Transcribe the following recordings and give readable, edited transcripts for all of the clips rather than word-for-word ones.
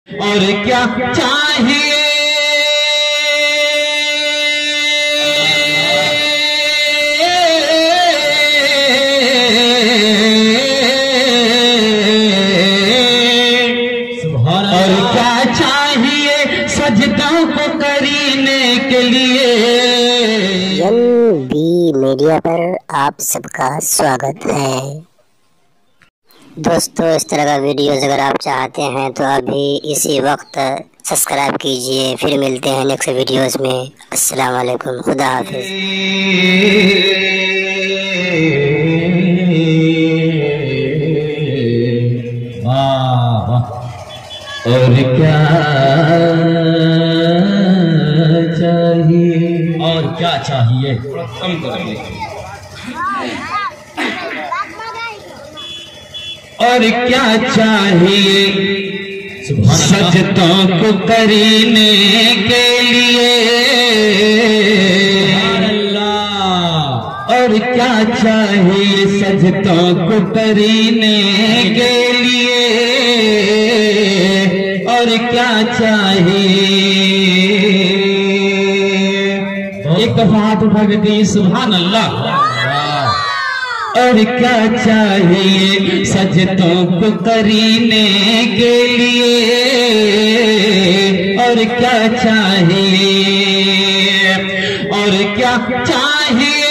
और क्या चाहिए और क्या चाहिए सजदा को करने के लिए। एनबी मीडिया पर आप सबका स्वागत है। दोस्तों, इस तरह का वीडियोस अगर आप चाहते हैं तो अभी इसी वक्त सब्सक्राइब कीजिए। फिर मिलते हैं नेक्स्ट वीडियोस में। अस्सलाम वालेकुम, खुदा हाफिज। और क्या चाहिए और क्या चाहिए कम करेंगे। और क्या चाहिए सजदों को करने के लिए। और क्या चाहिए सजदों को करने के लिए। और क्या चाहिए एक दफा हाथ उठा के दी सुभान अल्लाह। और क्या चाहिए सजदों को करने के लिए। और क्या चाहिए और क्या चाहिए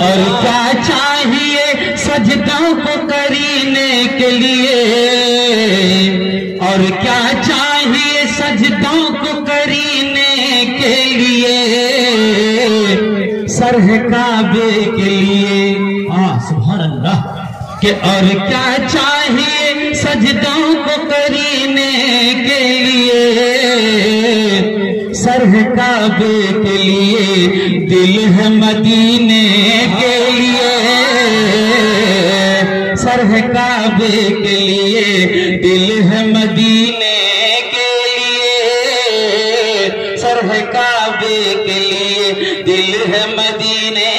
और क्या चाहिए सजदों को करने के लिए। और क्या चाहिए सजदों को करने के लिए। सरह काबे के लिए सुभान अल्लाह के। और क्या चाहिए सजदों को करने के लिए। सरह काबे के लिए दिल है मदीने के लिए। सरह काबे के लिए दिल है मदीने के लिए। सरह काबे के लिए दिल है मदीने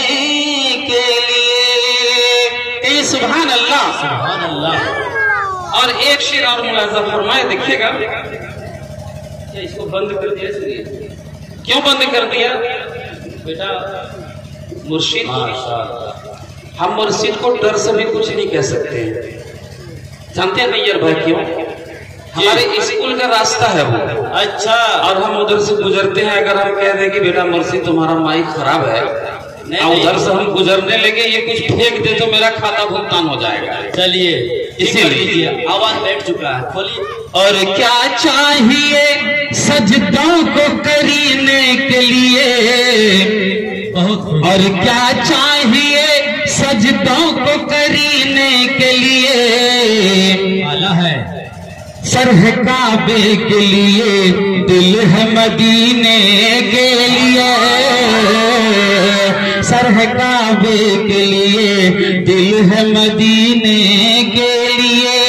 के लिए। सुभान अल्लाह सुभान अल्लाह। और एक शेर और मुलाजा फरमाए, देखिएगा। इसको बंद कर दिया, क्यों बंद कर दिया बेटा? मुर्शिद, हम मुर्शिद को डर से भी कुछ नहीं कह सकते हैं। जानते हैं नैयर भाई क्यों? हमारे स्कूल का रास्ता है वो। अच्छा, और हम उधर से गुजरते हैं। अगर हम कह दें कि बेटा मुर्शिद तुम्हारा माइक खराब है, उधर से हम गुजरने लगे, ये कुछ फेंक दे तो मेरा खाता भुगतान हो जाएगा। चलिए इसीलिए आवाज बैठ चुका है, खोलिए। और क्या चाहिए सजदों को करने के लिए। और क्या चाहिए सजदों को करने के लिए। आला है सरह काबे के लिए दिल है मदीने के लिए। सरह काबे के लिए दिल है मदीने के लिए।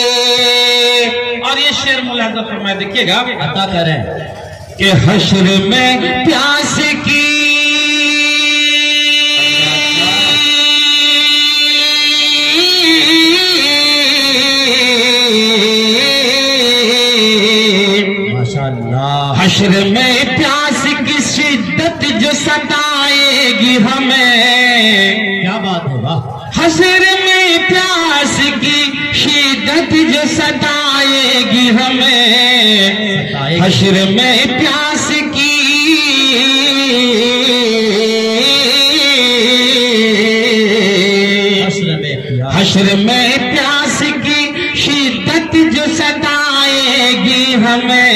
और ये शेर मुलाजा फरमाए, देखिएगा। अता करें कि हश्र में प्यास की हश्र में प्यास की शिद्दत जो सताएगी हमें। क्या बात है, वाह। हश्र में प्यास की शिद्दत जो सताएगी हमें। हश्र में प्यास की हश्र में प्यास की शिद्दत जो सताएगी हमें।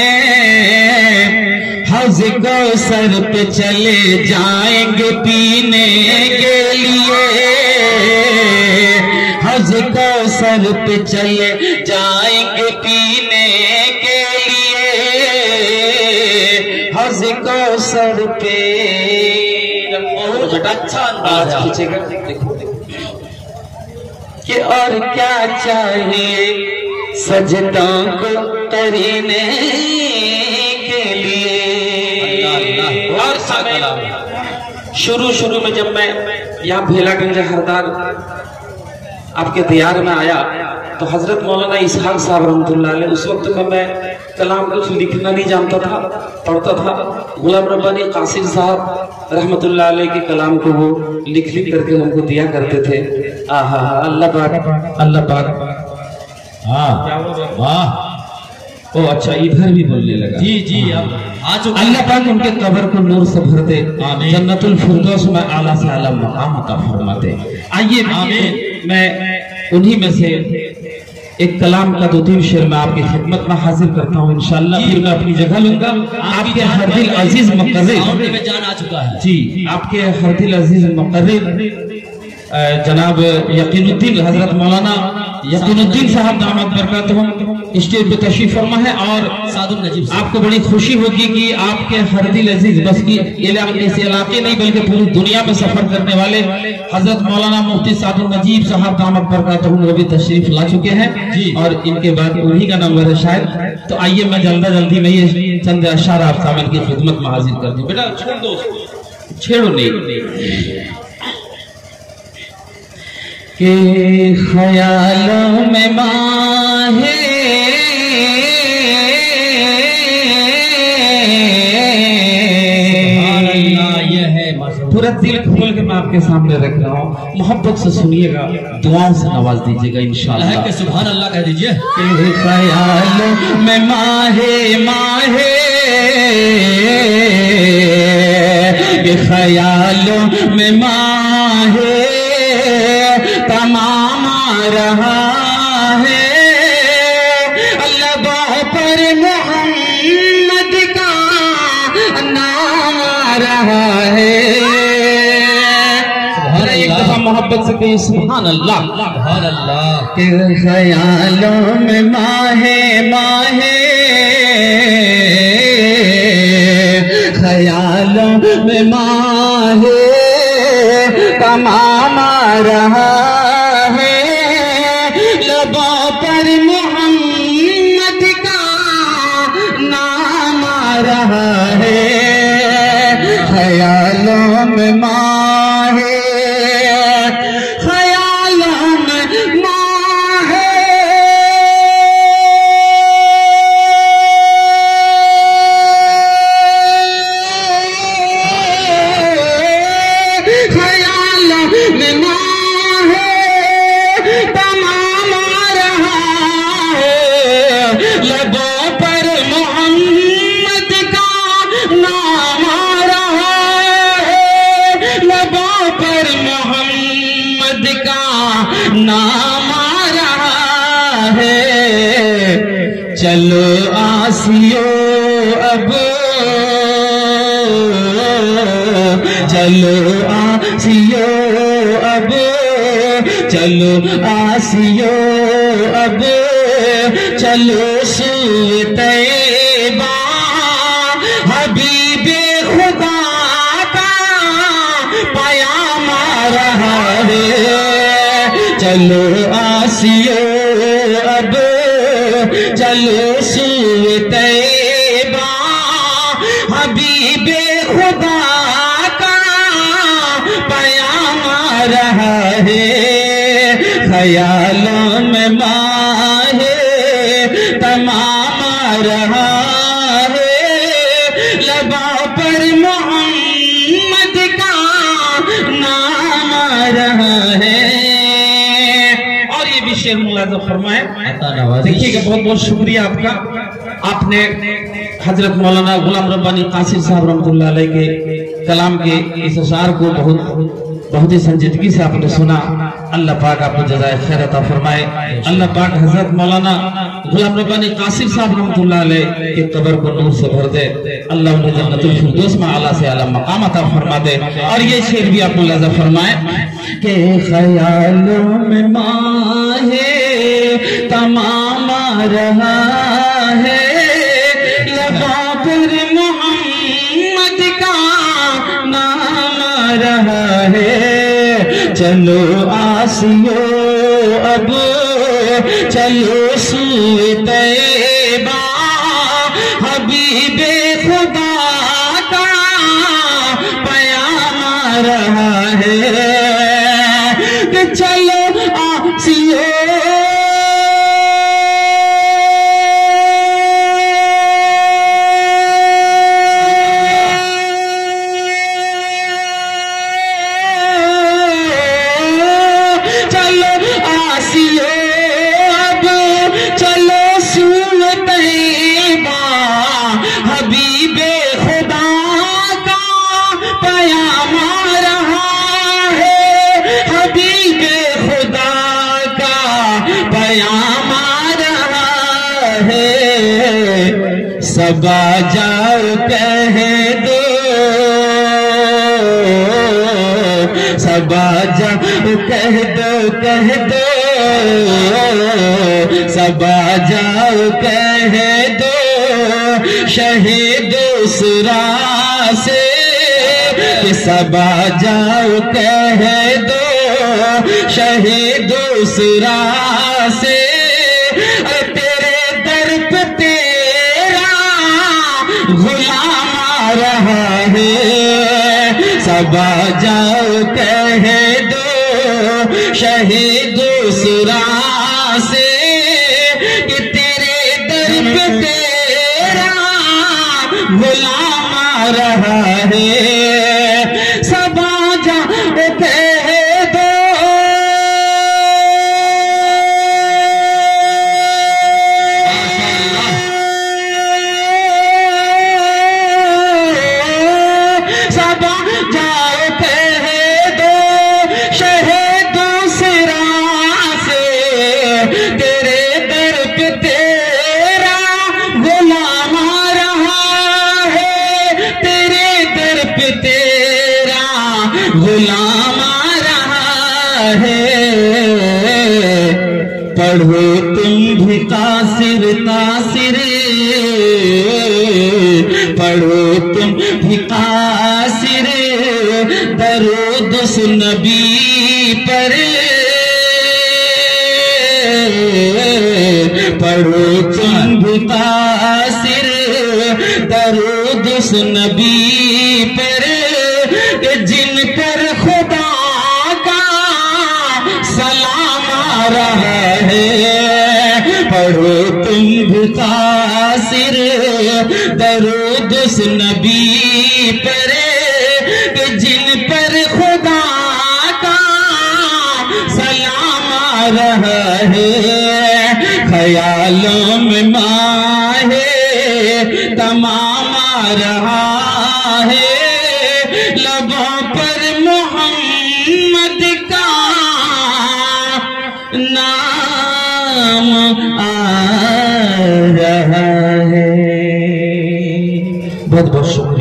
हौज़ कौसर पे चले जाएंगे पीने के लिए। हौज़ कौसर पे चले जाएंगे पीने के लिए। हौज़ कौसर पे अच्छा अंदाज खींचेगा, देखो कि और क्या चाहिए सजदों को करने के लिए। शुरू में जब मैं यहाँ भेलागंज हरदार आपके दियार में आया तो हजरत मौलाना इसहाक साहब रहमतुल्लाह अलैह, उस वक्त में मैं कलाम कुछ लिखना नहीं जानता था, पढ़ता था। गुलाम रब्बानी कासिर साहब रहमतुल्लाह अलैह के कलाम को वो लिख करके हमको दिया करते थे। आहा, अल्लाह पाक, अल्लाह पाक। हाँ वाह, ओ अच्छा, इधर भी बोलने लगा। जी जी, आज अल्लाह पाक उनके कब्र को नूर से भर दे, जन्नतुल फिरदौस में आला से आला मकाम अता फरमाते। आइए मैं उन्हीं में से एक कलाम का 2-3 शेर में आपकी खिदमत में हाजिर करता हूँ इंशाअल्लाह। फिर मैं अपनी जगह लूंगा। आपके हर दिल अजीज मुकर्रिर में जान आ चुका है जी, आपके हर दिल अजीज मुकर्रिर जनाब यकीनुद्दीन हजरत मौलाना यकीनुद्दीन साहब दामद बरकातहुम स्टेज पे तशरीफ फरमा है। और सादुल नजीब, आपको बड़ी खुशी होगी कि आपके हर दिल अजीज बस की इस इलाके नहीं बल्कि पूरी दुनिया में सफर करने वाले हजरत मौलाना मुफ्ती सादुल नजीब साहब दामद बरकातहुम वो भी तशरीफ ला चुके हैं जी, और इनके बाद उन्हीं का नंबर है शायद। तो आइए मैं जल्दी में ये चंद अशार आप सामने की खिदमत में हाजिर कर दूं। बेटा छोड़ दो, छेड़ो नहीं। के ख्यालों में माहे पूरा दिल खोल के मैं आपके सामने रख रहा हूँ, मोहब्बत से सुनिएगा, दुआओं से नवाज दीजिएगा इंशाअल्लाह के सुभान अल्लाह कह दीजिए। के ख्यालों में माहे माहे, के ख्यालों में माहे तमाम रहा है, अल्लाह पर मोहम्मद का नाम रहा है। एक दफा मोहब्बत से कहिए सुभान अल्लाह, सुभान अल्लाह। के ख्यालों में माहे माहे, ख्यालों में माहे तमाम रहा है, लबों पर मोहम्मद का नाम रहा है, ख्यालों में माहे, ख्यालों में माहे। नाम रहा है, चलो आसियो अब, चलो आसियो अब, चलो आसियो अब, चलो सूए तैबा, हबीबे खुदा का पयाम रहा है, चलो आसियो अब, चलो सूए तैबा, हबीबे खुदा का पयाम रहा है, ख्यालों में माहे तमाम रहा है, लबों पर मोहम्मद का नाम रहा है। शेर मुलाज़ा फरमाए। देखिएगा, बहुत बहुत शुक्रिया आपका। आपने हजरत मौलाना गुलाम रब्बानी कासिर साहब रहमतुल्लाह अलैह के कलाम के इस अशार को बहुत ही संजीदगी से आपने सुना। अल्लाह पाक आपको जज़ाए खैर अता फरमाए। अल्लाह पाक हजरत मौलाना गुलाम रब्बानी कासिर साहब रहमतुल्लाह अलैह के कब्र को नूर से भर दे। अल्लाह उन्हें जन्नतुल फिरदौस में आला से आला मकाम अता फरमा दे। और ये शेर भी आप मुलाज़ा फरमाए के ख्यालों में माहे तमाम रहा है, लबों पर मोहम्मद का नाम रहा है, चलो आसियो अब, चलो सूए तैबा, हबीबे खुदा का रहा है कि चलो आसियो हबीबे खुदा का पयाम आ रहा है, हबीबे खुदा का पयाम आ रहा है। सबा जाओ कह दो, सबा जाओ कह दो, कह दो, सबा जाओ कह दो शहीद दूसरा से कि सबा जाओ कह दो शहीद दूसरा से। तेरे दर पे तेरा गुलाम आ रहा है, सबा जाओ कह दो शहीद दूसरा से कि तेरे दर पे तेरा गुलाम आ रहा है। सबा जाओ कह दो, सबा जाओ कह दो शहीद दूसरा से तेरे दर पे तेरा गुलाम आ रहा है, तेरे दर पे तेरा गुलाम आ रहा है। पढ़ो तुम भी तासिर तासिर, पढ़ो तुम भी तासिर दरूद उस नबी पर, पढ़ो तुम भी तासिर दरूद उस नबी पर जिन पर खुदा का सलाम आ रहा है। पढ़ो तुम भी तासिर दरूद उस नबी पर जिन पर खुदा का सलाम आ रहा है। ख्यालों में माहे तमाम आ रहा है, लबों पर मोहम्मद का नाम आ रहा है। बहुत बहुत शुक्रिया।